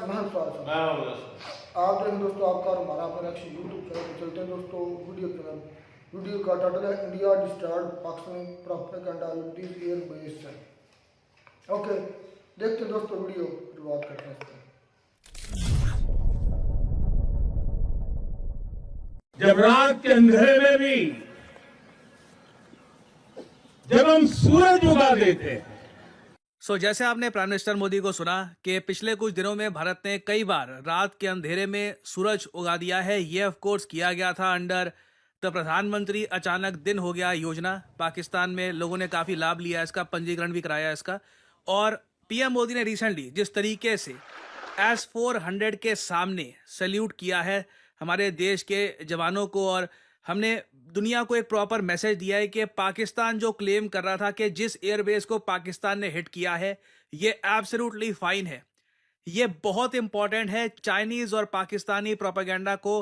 महल स्वागत है। आप देखें दोस्तों, आपका और हमारा अपना रिएक्शन यूट्यूब चैनल पर चलते हैं दोस्तों। वीडियो का टाइटल है India destroyed Pakistan propaganda with air base है। ओके, देखते हैं दोस्तों, वीडियो शुरुआत करते हैं। जब रात के अंधेरे में भी जब हम सूरज उगा देते हैं। जैसे आपने प्राइम मिनिस्टर मोदी को सुना कि पिछले कुछ दिनों में भारत ने कई बार रात के अंधेरे में सूरज उगा दिया है। ये ऑफ कोर्स किया गया था अंडर द प्रधानमंत्री अचानक दिन हो गया योजना। पाकिस्तान में लोगों ने काफी लाभ लिया इसका, पंजीकरण भी कराया इसका। और पीएम मोदी ने रिसेंटली जिस तरीके से S-400 के सामने सैल्यूट किया है हमारे देश के जवानों को, और हमने दुनिया को एक प्रॉपर मैसेज दिया है कि पाकिस्तान जो क्लेम कर रहा था कि जिस एयरबेस को पाकिस्तान ने हिट किया है ये एब्सोल्युटली फाइन है। ये बहुत इंपॉर्टेंट है चाइनीज और पाकिस्तानी प्रोपेगेंडा को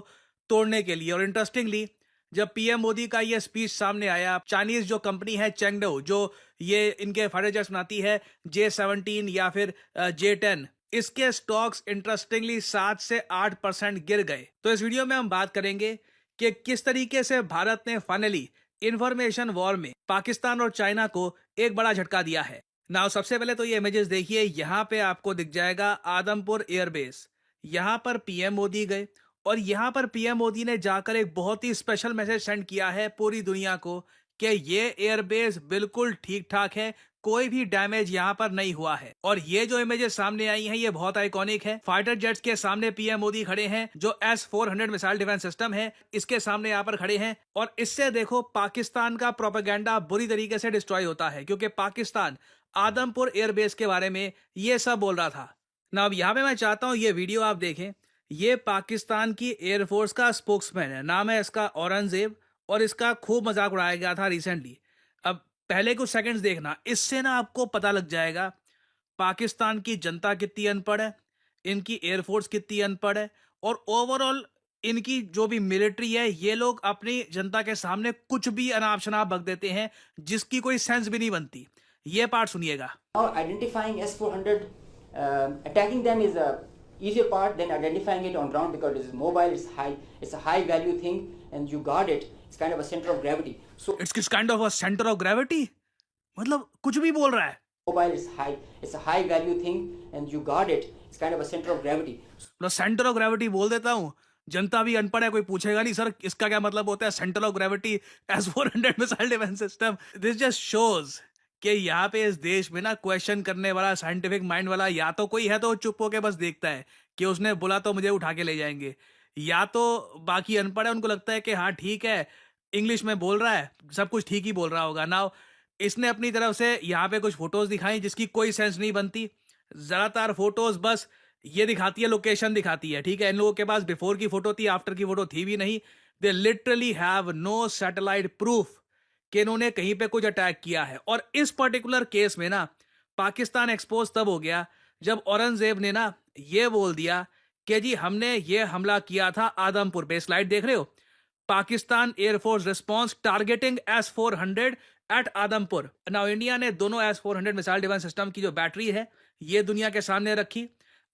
तोड़ने के लिए। और इंटरेस्टिंगली जब पीएम मोदी का ये स्पीच सामने आया, चाइनीज जो कंपनी है चेंगडो, जो ये इनके फाइटर जेट्स बनाती है J-17 या फिर J-10, इसके स्टॉक्स इंटरेस्टिंगली 7 से 8% गिर गए। तो इस वीडियो में हम बात करेंगे कि किस तरीके से भारत ने फाइनली इंफॉर्मेशन वॉर में पाकिस्तान और चाइना को एक बड़ा झटका दिया है। नाउ सबसे पहले तो ये इमेजेस देखिए, यहाँ पे आपको दिख जाएगा आदमपुर एयरबेस। यहाँ पर पीएम मोदी गए और यहाँ पर पीएम मोदी ने जाकर एक बहुत ही स्पेशल मैसेज सेंड किया है पूरी दुनिया को कि ये एयरबेस बिल्कुल ठीक ठाक है, कोई भी डैमेज यहाँ पर नहीं हुआ है। और ये जो इमेजेस सामने आई हैं ये बहुत आइकॉनिक है। फाइटर जेट्स के सामने पीएम मोदी खड़े हैं, जो S-400 मिसाइल डिफेंस सिस्टम है इसके सामने यहाँ पर खड़े हैं। और इससे देखो पाकिस्तान का प्रोपेगेंडा बुरी तरीके से डिस्ट्रॉय होता है, क्योंकि पाकिस्तान आदमपुर एयरबेस के बारे में ये सब बोल रहा था ना। अब यहाँ पे मैं चाहता हूँ ये वीडियो आप देखें। ये पाकिस्तान की एयरफोर्स का स्पोक्समैन है, नाम है इसका औरंगजेब, और इसका खूब मजाक उड़ाया गया था रिसेंटली। अब पहले कुछ सेकंड्स देखना, इससे ना आपको पता लग जाएगा पाकिस्तान की जनता कितनी अनपढ़ है, इनकी एयरफोर्स कितनी अनपढ़ है, और ओवरऑल इनकी जो भी मिलिट्री है, ये लोग अपनी जनता के सामने कुछ भी अनाप शनाप बक देते हैं जिसकी कोई सेंस भी नहीं बनती। ये पार्ट सुनिएगा। Identifying S-400, attacking them is a easier part than identifying it on ground because it is mobile, it's a high value thing, and you guard it. It's kind of a center of gravity. So it's kind of a centre of gravity, मतलब कुछ भी बोल रहा है। mobile is it's a high value thing, and you guard it. It's kind of a center of gravity. Centre of gravity बोल देता हूँ, जनता भी अनपढ़ है, कोई पूछेगा नहीं सर इसका क्या मतलब होता है centre of gravity S-400 missile defence system. This just shows कि यहाँ पे इस देश में ना क्वेश्चन करने वाला साइंटिफिक माइंड वाला या तो कोई है तो चुप होके बस देखता है कि उसने बोला तो मुझे उठा के ले जाएंगे, या तो बाकी अनपढ़ है, उनको लगता है कि हाँ ठीक है इंग्लिश में बोल रहा है, सब कुछ ठीक ही बोल रहा होगा। नाउ इसने अपनी तरफ से यहाँ पे कुछ फोटोज दिखाई जिसकी कोई सेंस नहीं बनती। ज्यादातर फोटोज बस ये दिखाती है, लोकेशन दिखाती है, ठीक है। इन लोगों के पास बिफोर की फोटो थी, आफ्टर की फोटो थी भी नहीं। They literally have no satellite proof कि इन्होंने कहीं पे कुछ अटैक किया है। और इस पर्टिकुलर केस में ना पाकिस्तान एक्सपोज तब हो गया जब औरंगजेब ने ना ये बोल दिया कि जी हमने ये हमला किया था आदमपुर पे। स्लाइड देख रहे हो, Pakistan air force response targeting S-400 at Adampur. Now India ने दोनों S-400 मिसाइल डिफेंस सिस्टम की जो बैटरी है ये दुनिया के सामने रखी।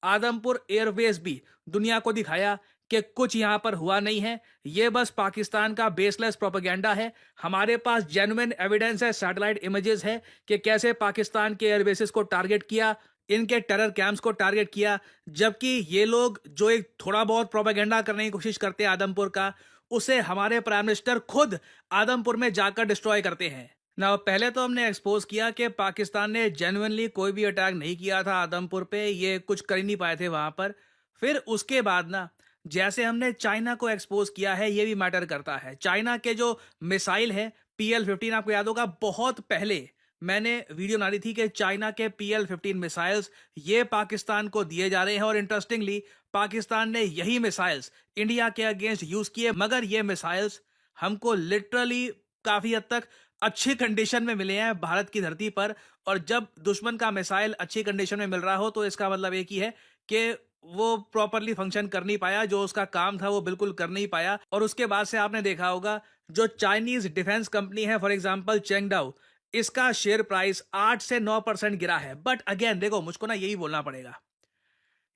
आदमपुर एयरबेस भी दुनिया को दिखाया कि कुछ यहां पर हुआ नहीं है, ये बस पाकिस्तान का बेसलेस प्रोपेगेंडा है। हमारे पास जेन्युइन एविडेंस है, सैटेलाइट इमेजेस है कि कैसे पाकिस्तान के एयरबेसेस को टारगेट किया, इनके टेरर कैंप्स को टारगेट किया, जबकि ये लोग जो एक थोड़ा बहुत प्रोपेगेंडा करने की कोशिश करते हैं आदमपुर का, उसे हमारे प्राइम मिनिस्टर खुद आदमपुर में जाकर डिस्ट्रॉय करते हैं ना। पहले तो हमने एक्सपोज किया कि पाकिस्तान ने जेन्युइनली कोई भी अटैक नहीं किया था आदमपुर पे, ये कुछ कर ही नहीं पाए थे वहां पर। फिर उसके बाद ना जैसे हमने चाइना को एक्सपोज किया है, ये भी मैटर करता है। चाइना के जो मिसाइल है PL-15, आपको याद होगा बहुत पहले मैंने वीडियो बना दी थी कि चाइना के PL-15 मिसाइल्स ये पाकिस्तान को दिए जा रहे हैं। और इंटरेस्टिंगली पाकिस्तान ने यही मिसाइल्स इंडिया के अगेंस्ट यूज किए, मगर ये मिसाइल्स हमको लिटरली काफी हद तक अच्छी कंडीशन में मिले हैं भारत की धरती पर। और जब दुश्मन का मिसाइल अच्छी कंडीशन में मिल रहा हो तो इसका मतलब एक ही है कि वो प्रॉपरली फंक्शन कर नहीं पाया, जो उसका काम था वो बिल्कुल कर नहीं पाया। और उसके बाद से आपने देखा होगा जो चाइनीज डिफेंस कंपनी है, फॉर एग्जांपल चेंगडाओ, इसका शेयर प्राइस 8 से 9% गिरा है। बट अगेन देखो, मुझको ना यही बोलना पड़ेगा,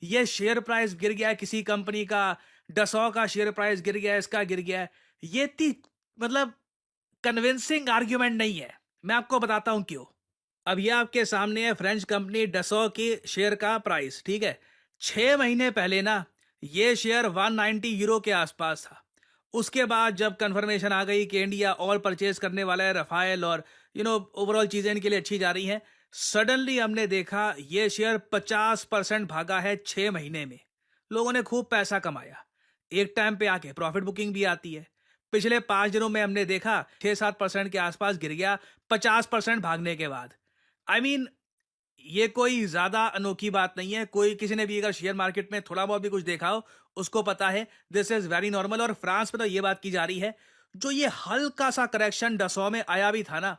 ये शेयर प्राइस गिर गया है किसी कंपनी का, डसॉ का शेयर प्राइस गिर गया है, इसका गिर गया है, ये इतनी मतलब कन्विंसिंग आर्ग्यूमेंट नहीं है। मैं आपको बताता हूं क्यों। अब ये आपके सामने है फ्रेंच कंपनी डसॉ की शेयर का प्राइस, ठीक है। 6 महीने पहले ना ये शेयर 190 यूरो के आसपास था। उसके बाद जब कंफर्मेशन आ गई कि इंडिया ऑल परचेज करने वाला है, रफाइल और ओवरऑल चीजें इनके लिए अच्छी जा रही हैं, सडनली हमने देखा ये शेयर 50% भागा है 6 महीने में। लोगों ने खूब पैसा कमाया, एक टाइम पे आके प्रॉफिट बुकिंग भी आती है। पिछले 5 दिनों में हमने देखा 6-7% के आसपास गिर गया 50% भागने के बाद। आई मीन ये कोई ज्यादा अनोखी बात नहीं है। कोई किसी ने भी अगर शेयर मार्केट में थोड़ा बहुत भी कुछ देखा हो उसको पता है दिस इज वेरी नॉर्मल। और फ्रांस में तो ये बात की जा रही है जो ये हल्का सा करेक्शन डसॉ में आया भी था ना,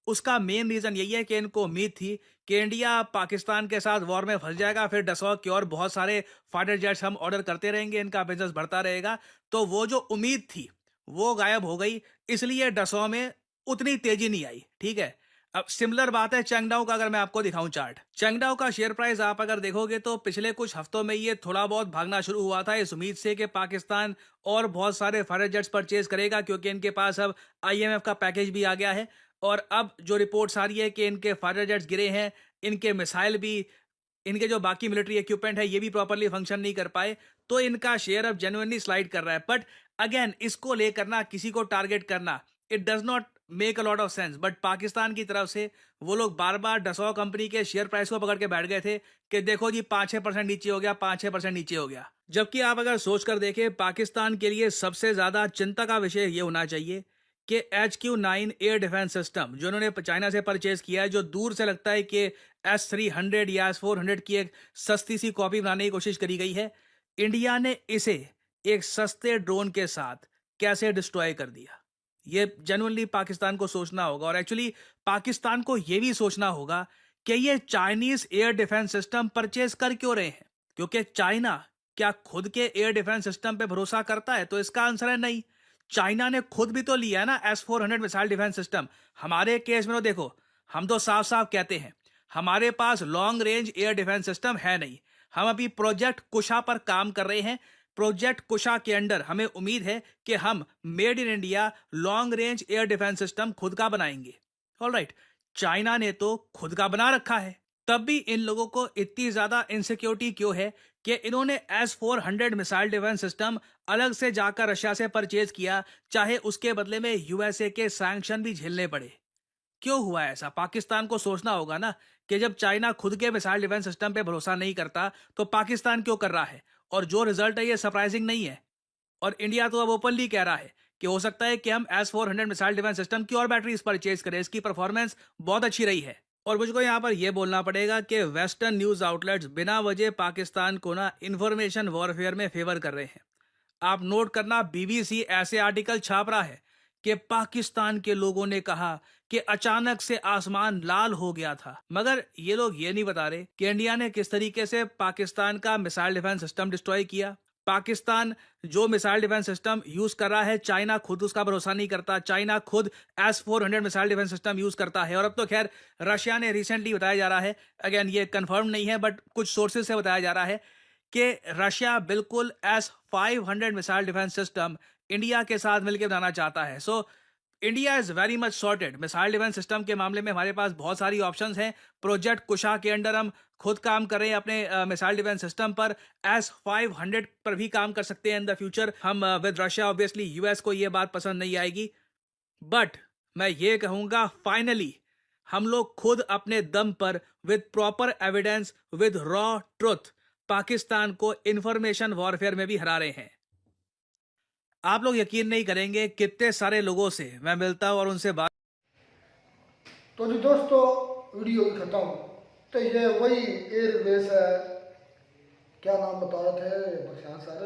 उसका मेन रीजन यही है कि इनको उम्मीद थी कि इंडिया पाकिस्तान के साथ वॉर में फंस जाएगा, फिर डसॉ की और बहुत सारे फाइटर जेट्स हम ऑर्डर करते रहेंगे, इनका बिजनेस बढ़ता रहेगा। तो वो जो उम्मीद थी वो गायब हो गई, इसलिए डसॉ में उतनी तेजी नहीं आई, ठीक है। अब सिमिलर बात है चैंगडाओ का। अगर मैं आपको दिखाऊं चार्ट, चैंगडाओ का शेयर प्राइस आप अगर देखोगे तो पिछले कुछ हफ्तों में ये थोड़ा बहुत भागना शुरू हुआ था इस उम्मीद से कि पाकिस्तान और बहुत सारे फाइटर जेट्स परचेज करेगा, क्योंकि इनके पास अब IMF का पैकेज भी आ गया है। और अब जो रिपोर्ट्स आ रही है कि इनके फाइटर जेट्स गिरे हैं, इनके मिसाइल भी, इनके जो बाकी मिलिट्री इक्विपमेंट है ये भी प्रॉपरली फंक्शन नहीं कर पाए, तो इनका शेयर अब जेन्युइनली स्लाइड कर रहा है। बट अगेन इसको लेकर ना किसी को टारगेट करना, it does not make a lot of sense. But Pakistan की तरफ से वो लोग बार बार डसॉ कंपनी के शेयर प्राइस को पकड़ के बैठ गए थे कि देखो जी 5-6% नीचे हो गया, 5-6% नीचे हो गया। जबकि आप अगर सोच कर देखें, पाकिस्तान के लिए सबसे ज्यादा चिंता का विषय ये होना चाहिए कि HQ9 एयर डिफेंस सिस्टम जो उन्होंने चाइना से परचेज किया है, जो दूर से लगता है कि S300 या S400 की एक सस्ती सी कॉपी बनाने की कोशिश करी गई है, इंडिया ने इसे एक सस्ते ड्रोन के साथ कैसे डिस्ट्रॉय कर दिया। ये जेन्युइनली पाकिस्तान को सोचना होगा। और एक्चुअली पाकिस्तान को यह भी सोचना होगा कि ये Chinese air defence system purchase कर क्यों रहे हैं, क्योंकि चाइना क्या खुद के एयर डिफेंस सिस्टम पे भरोसा करता है? तो इसका आंसर है नहीं। चाइना ने खुद भी तो लिया ना S400 मिसाइल डिफेंस सिस्टम। हमारे केस में तो देखो, हम तो साफ साफ कहते हैं हमारे पास long range air defence system है नहीं। हम अभी प्रोजेक्ट कुशा पर काम कर रहे हैं। प्रोजेक्ट कुशा के अंडर हमें उम्मीद है कि हम made in India long range air defence system खुद का बनाएंगे। ऑलराइट, चाइना ने तो खुद का बना रखा है, तब भी इन लोगों को इतनी ज्यादा इनसिक्योरिटी क्यों है कि इन्होंने S400 मिसाइल डिफेंस सिस्टम अलग से जाकर रशिया से परचेज किया, चाहे उसके बदले में USA के सैंक्शन भी झेलने पड़े। क्यों हुआ ऐसा? पाकिस्तान को सोचना होगा ना कि जब चाइना खुद के मिसाइल डिफेंस सिस्टम पे भरोसा नहीं करता तो पाकिस्तान क्यों कर रहा है? और जो रिजल्ट है ये सरप्राइजिंग नहीं है। और इंडिया तो अब ओपनली कह रहा है कि हो सकता है कि हम S400 मिसाइल डिफेंस सिस्टम की और बैटरीज परचेज करें, इसकी परफॉर्मेंस बहुत अच्छी रही है। और मुझको यहाँ पर यह बोलना पड़ेगा कि वेस्टर्न न्यूज आउटलेट्स बिना वजह पाकिस्तान को ना इंफॉर्मेशन वॉरफेयर में फेवर कर रहे हैं। आप नोट करना, BBC ऐसे आर्टिकल छाप रहा है कि पाकिस्तान के लोगों ने कहा कि अचानक से आसमान लाल हो गया था, मगर ये लोग ये नहीं बता रहे कि इंडिया ने किस तरीके से पाकिस्तान का मिसाइल डिफेंस सिस्टम डिस्ट्रॉय किया। पाकिस्तान जो मिसाइल डिफेंस सिस्टम यूज कर रहा है, चाइना खुद उसका भरोसा नहीं करता। चाइना खुद S400 missile defence system use करता है। और अब तो खैर रशिया ने रिसेंटली बताया जा रहा है, अगेन ये कंफर्म नहीं है बट कुछ सोर्सेज से बताया जा रहा है कि रशिया बिल्कुल S500 missile defence system India के साथ मिलकर बनाना चाहता है। So India is very much sorted. Missile defence system के मामले में हमारे पास बहुत सारी ऑप्शंस हैं। प्रोजेक्ट कुशा के अंडर हम खुद काम कर रहे हैं अपने मिसाइल डिफेंस सिस्टम पर। S500 पर भी काम कर सकते हैं इन द फ्यूचर हम विद रशिया। ऑब्वियसली US को ये बात पसंद नहीं आएगी, बट मैं ये कहूंगा फाइनली हम लोग खुद अपने दम पर with proper evidence, with raw truth Pakistan को इंफॉर्मेशन वॉरफेयर में भी हरा रहे हैं। आप लोग यकीन नहीं करेंगे कितने सारे लोगों से मैं मिलता हूं और उनसे बात। तो जी दोस्तों, वीडियो की खत्म। तो ये वही एयरबेस है, क्या नाम बता रहे थे प्रशांत सर?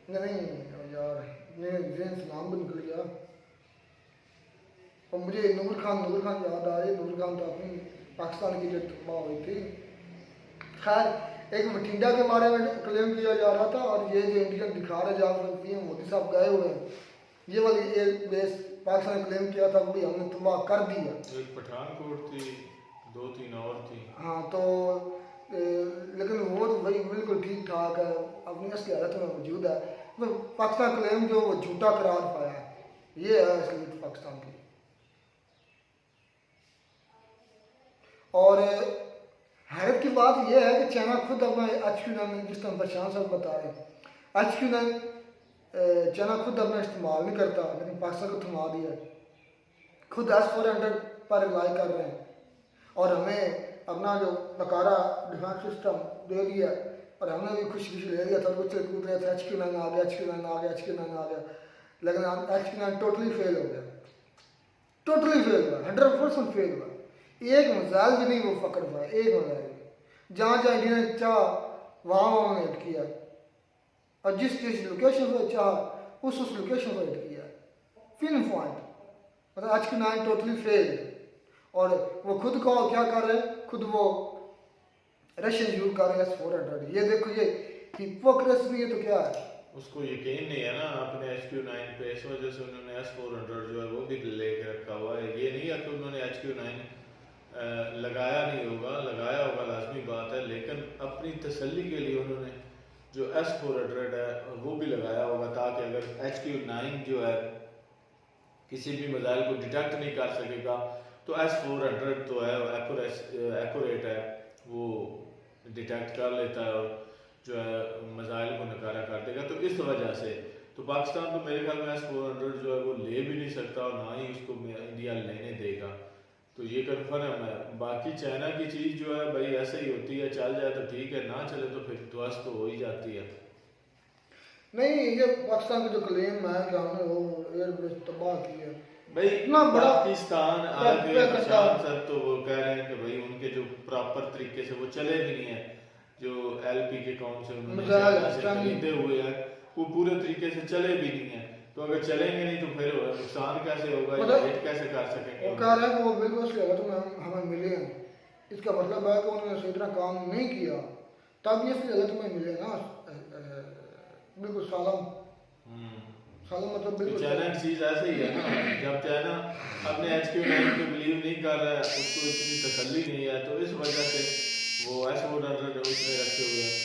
नहीं यार, मेरे जेन से नाम भी निकल गया। और मुझे नूर खान याद आ रही। नूर खान तो अपनी पाकिस्तान की जो तबाह हुई थी। खैर, एक बठिंडा के बारे में क्लेम किया जा रहा था, और ये जो इंडियन दिखा रहे जहाँ पीएम मोदी साहब गए हुए हैं, ये वाली एयरबेस पाकिस्तान ने क्लेम किया था कि हमने तबाह कर दिया। एक पठानकोट थी, 2-3 और थी। हाँ, तो लेकिन वो तो भाई बिल्कुल ठीक ठाक है, अपनी असली हालत में मौजूद है। तो पाकिस्तान क्लेम जो वो झूठा करार पाया है, ये है असलियत पाकिस्तान की। और हैरत की बात यह है कि चाइना खुद अपना HQ9, जिस तरह प्रशांत साहब बता रहे हैं, HQ9 चाइना खुद अपना इस्तेमाल नहीं करता, लेकिन पाकिस्तान को थमा दिया, खुद S-400 पर रिलाई कर रहे हैं और हमें अपना जो नकारा डिफेंस सिस्टम दे दिया, और हमने भी खुशी खुशी ले लिया था, कुछ कूद रहे थे HQ9 आ गया, HQ9 आ गया, HQ9 आ गया, लेकिन HQ9 टोटली फेल हो गया, टोटली फेल हुआ, 100% फेल हुआ। एक मिसाइल भी नहीं वो पकड़ पाया, एक मिसाइल भी। जहाँ जहाँ इंडिया ने चाह वहाँ उन्होंने हिट किया, और जिस लोकेशन पर चाह उस लोकेशन पर हिट किया, पिन पॉइंट। मतलब HQ9 टोटली फेल। और वो खुद को क्या कर रहे हैं, खुद वो रशियन यूज कर रहे हैं S-400। ये देखो, ये हिपोक्रेसी भी है तो क्या है। उसको यकीन नहीं है ना अपने HQ9 पे, इस वजह से उन्होंने S-400 जो है वो भी लेके रखा हुआ है। ये नहीं है कि उन्होंने HQ9 लगाया नहीं होगा, लगाया होगा, लाजमी बात है, लेकिन अपनी तसल्ली के लिए उन्होंने जो S-400 है वो भी लगाया होगा, ताकि अगर HQ9 जो है किसी भी मिसाइल को डिटेक्ट नहीं कर सकेगा तो S-400 तो है एक्यूरेट है, वो डिटेक्ट कर लेता है और जो है मिसाइल को नकारा कर देगा। तो इस वजह से तो पाकिस्तान तो मेरे ख्याल में S-400 जो है वो ले भी नहीं सकता और ना ही उसको इंडिया लेने देगा, तो ये कन्फर्म है। बाकी चाइना की चीज़ जो है भाई ऐसे ही होती है, चल जाए तो ठीक है, ना चले तो फिर ध्वस्त तो हो ही जाती है। नहीं, ये पाकिस्तान का जो क्लेम है कि हमने वो एयरबेस तबाह किया भाई, इतना बड़ा पाकिस्तान आगे प्रशांत सर तो वो कह रहे हैं कि भाई उनके जो प्रॉपर तरीके से वो चले भी नहीं है, जो LP के अकाउंट से उन्होंने खरीदे हुए हैं वो पूरे तरीके से चले भी नहीं है। तो अगर चलेंगे नहीं तो फिर नुकसान कैसे होगा, या हिट कैसे कर सकेंगे। वो कह रहे हैं कि वो बिल्कुल उसकी हालत में हमें मिले हैं, इसका मतलब है कि उन्होंने सही तरह काम नहीं किया, तब ये इसकी हालत में मिले ना, बिल्कुल सालम मतलब बिल्कुल। चाइना की चीज ऐसे ही है ना, जब चाइना अपने HQ9 पे बिलीव नहीं कर रहा है, उसको इतनी तसल्ली नहीं है, तो इस वजह से वो S-400 उसमें रखे हुए हैं।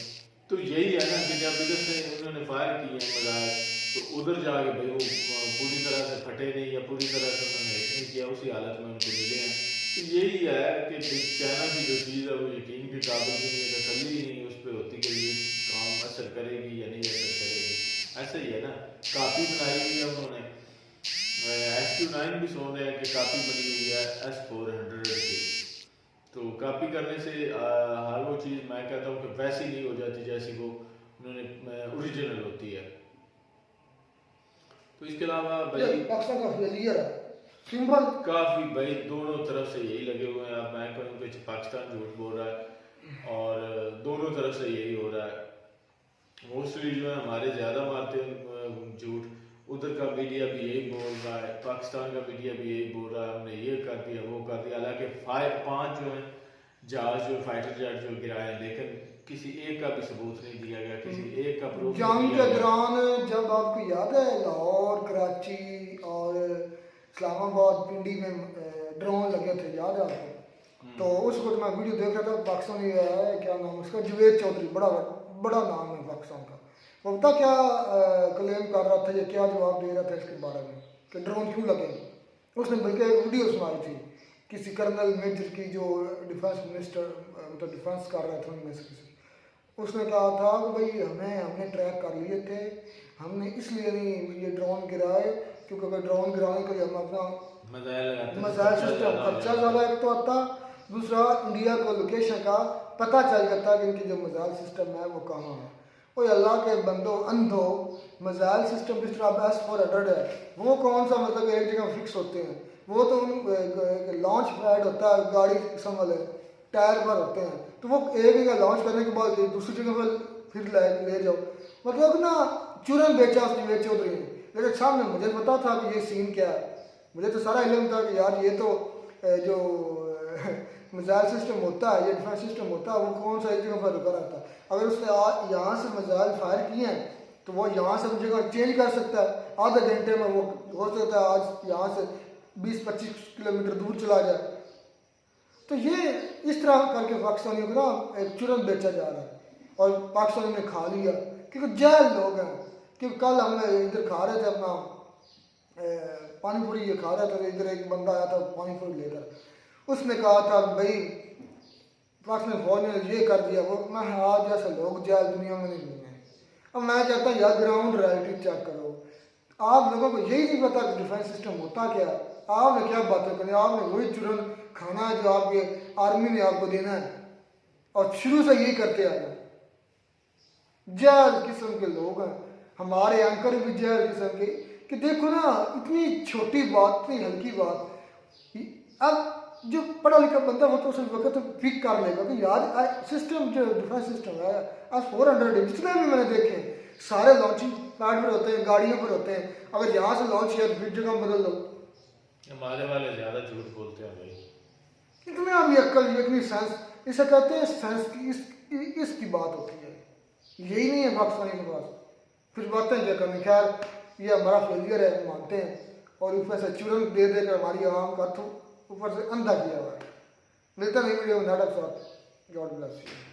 तो यही है ना कि जब इधर से उन्होंने फायर किए हैं मिसाइल, तो उधर जाके भाई वो पूरी तरह से फटे नहीं या पूरी तरह से उन्होंने हिट नहीं किया, उसी हालत में उनको मिले हैं। तो यही है कि चाइना की जो चीज़ है वो यकीन के काबिल भी नहीं है, तसल्ली ही नहीं उस पर होती कि ये काम असर करेगी या नहीं असर करेगी। ऐसे ही है ना, कापी बनाई हुई है उन्होंने, HQ9 भी सोच रहे हैं कि कापी बनी हुई है S-400 की, तो कापी करने से हर वो चीज़ मैं कहता हूँ कि वैसी नहीं हो जाती जैसी वो उन्होंने ओरिजिनल होती है। तो इसके अलावा भाई पाकिस्तान का फेलियर है सिंपल, काफ़ी भाई दोनों तरफ से यही लगे हुए हैं। अब मैं कहूँ कि पाकिस्तान झूठ बोल रहा है और दोनों तरफ से यही हो रहा है। मोस्टली जो है हमारे ज़्यादा मारते हैं झूठ, उधर का मीडिया भी यही बोल रहा है, पाकिस्तान का मीडिया भी यही बोल रहा है हमने ये कर दिया वो कर दिया। हालांकि 5 जो है जहाज जो फाइटर जेट जो गिराए, लेकिन किसी एक का भी सबूत नहीं दिया गया, किसी एक का प्रूफ जंग के दौरान जब आपको याद है लाहौर, कराची और इस्लामाबाद, पिंडी में ड्रोन लगे थे, याद है आपको? तो उस वक्त मैं वीडियो देख रहा था, पाकिस्तानी है क्या नाम उसका, जुवेद चौधरी, बड़ा नाम है पाकिस्तान का, वो पता क्या क्लेम कर रहा था, ये क्या जवाब दे रहा था इसके बारे में कि ड्रोन क्यों लगे। उसने बल्कि एक वीडियो सुनाई थी किसी कर्नल मेजर की, जो डिफेंस मिनिस्टर मतलब डिफेंस कर रहे थे उनमें से किसी, उसने कहा था कि भाई हमने ट्रैक कर लिए थे, हमने इसलिए नहीं ये ड्रोन गिराए क्योंकि अगर ड्रोन गिराने के लिए हम अपना मिसाइल सिस्टम खर्चा ज़्यादा एक तो आता, दूसरा इंडिया को लोकेशन का पता चल जाता कि इनकी जो मिसाइल सिस्टम है वो कहाँ है। कोई अल्लाह के बंदो अंधो, मिसाइल सिस्टम जिस तरह S-400 है वो कौन सा मतलब एक जगह फिक्स होते हैं, वो तो लॉन्च पैड होता है, गाड़ी किस्म वाले टायर पर होते हैं, तो वो एक जगह लॉन्च करने के बाद दूसरी जगह पर फिर ले जाओ, मतलब ना चूरन बेचा उसने जुवेद चौधरी ने। लेकिन सामने मुझे पता था कि ये सीन क्या है, मुझे तो सारा इल्म था कि यार ये तो जो मिसाइल सिस्टम होता है, ये डिफेंस सिस्टम होता है, वो कौन सा एक जगह पर रुका रहता है। अगर उसने यहाँ से मिसाइल फायर किए हैं तो वो यहाँ से जगह चेंज कर सकता है, आधे घंटे में वो हो सकता है आज यहाँ से 20-25 किलोमीटर दूर चला जाए। तो ये इस तरह करके पाकिस्तानियों को ना एक चुरन बेचा जा रहा है और पाकिस्तानियों ने खा लिया क्योंकि जाहिल लोग हैं। क्योंकि कल हमने इधर खा रहे थे अपना पानी पूरी ये खा रहा था, इधर एक बंदा आया था पानी पूरी लेकर, उसने कहा था भाई पाकिस्तान फौज ने ये कर दिया वो। मैं आज जैसे लोग जाहिल दुनिया में नहीं मिले। अब मैं कहता हूँ यार ग्राउंड रियलिटी चेक करो। आप लोगों को यही नहीं पता कि डिफेंस सिस्टम होता क्या है। आपने क्या बातें करें, आपने वही चुरन खाना है जो आपके आर्मी ने आपको देना है और शुरू से यही करते आए हैं। जाहिल किस्म के लोग हैं, हमारे एंकर भी जाहिल किस्म के कि देखो ना इतनी छोटी बात, इतनी हल्की बात। अब जो पढ़ा लिखा बंदा हो तो उस वक्त पिक कर लेगा कि यार सिस्टम जो डिफेंस सिस्टम है आज 400 जितने भी मैंने देखे सारे लॉन्चिंग पैड पर होते हैं, गाड़ियों पर होते हैं। अगर यहाँ से लॉन्च किया फिर जगह बदल दो। हमारे वाले ज्यादा झूठ बोलते हैं भाई। इतना भी अक्ल, इतनी सेंस, इसे कहते हैं सेंस की इसकी बात होती है। यही नहीं है पाकिस्तानी के पास। फिर बातें क्या करनी। खैर ये हमारा फेलियर है, मानते हैं। और ऊपर से चुरन दे देकर हमारी आवाम का ऊपर से अंधा किया हुआ है। मिलता नहीं वीडियो नाटक साथ। God bless you.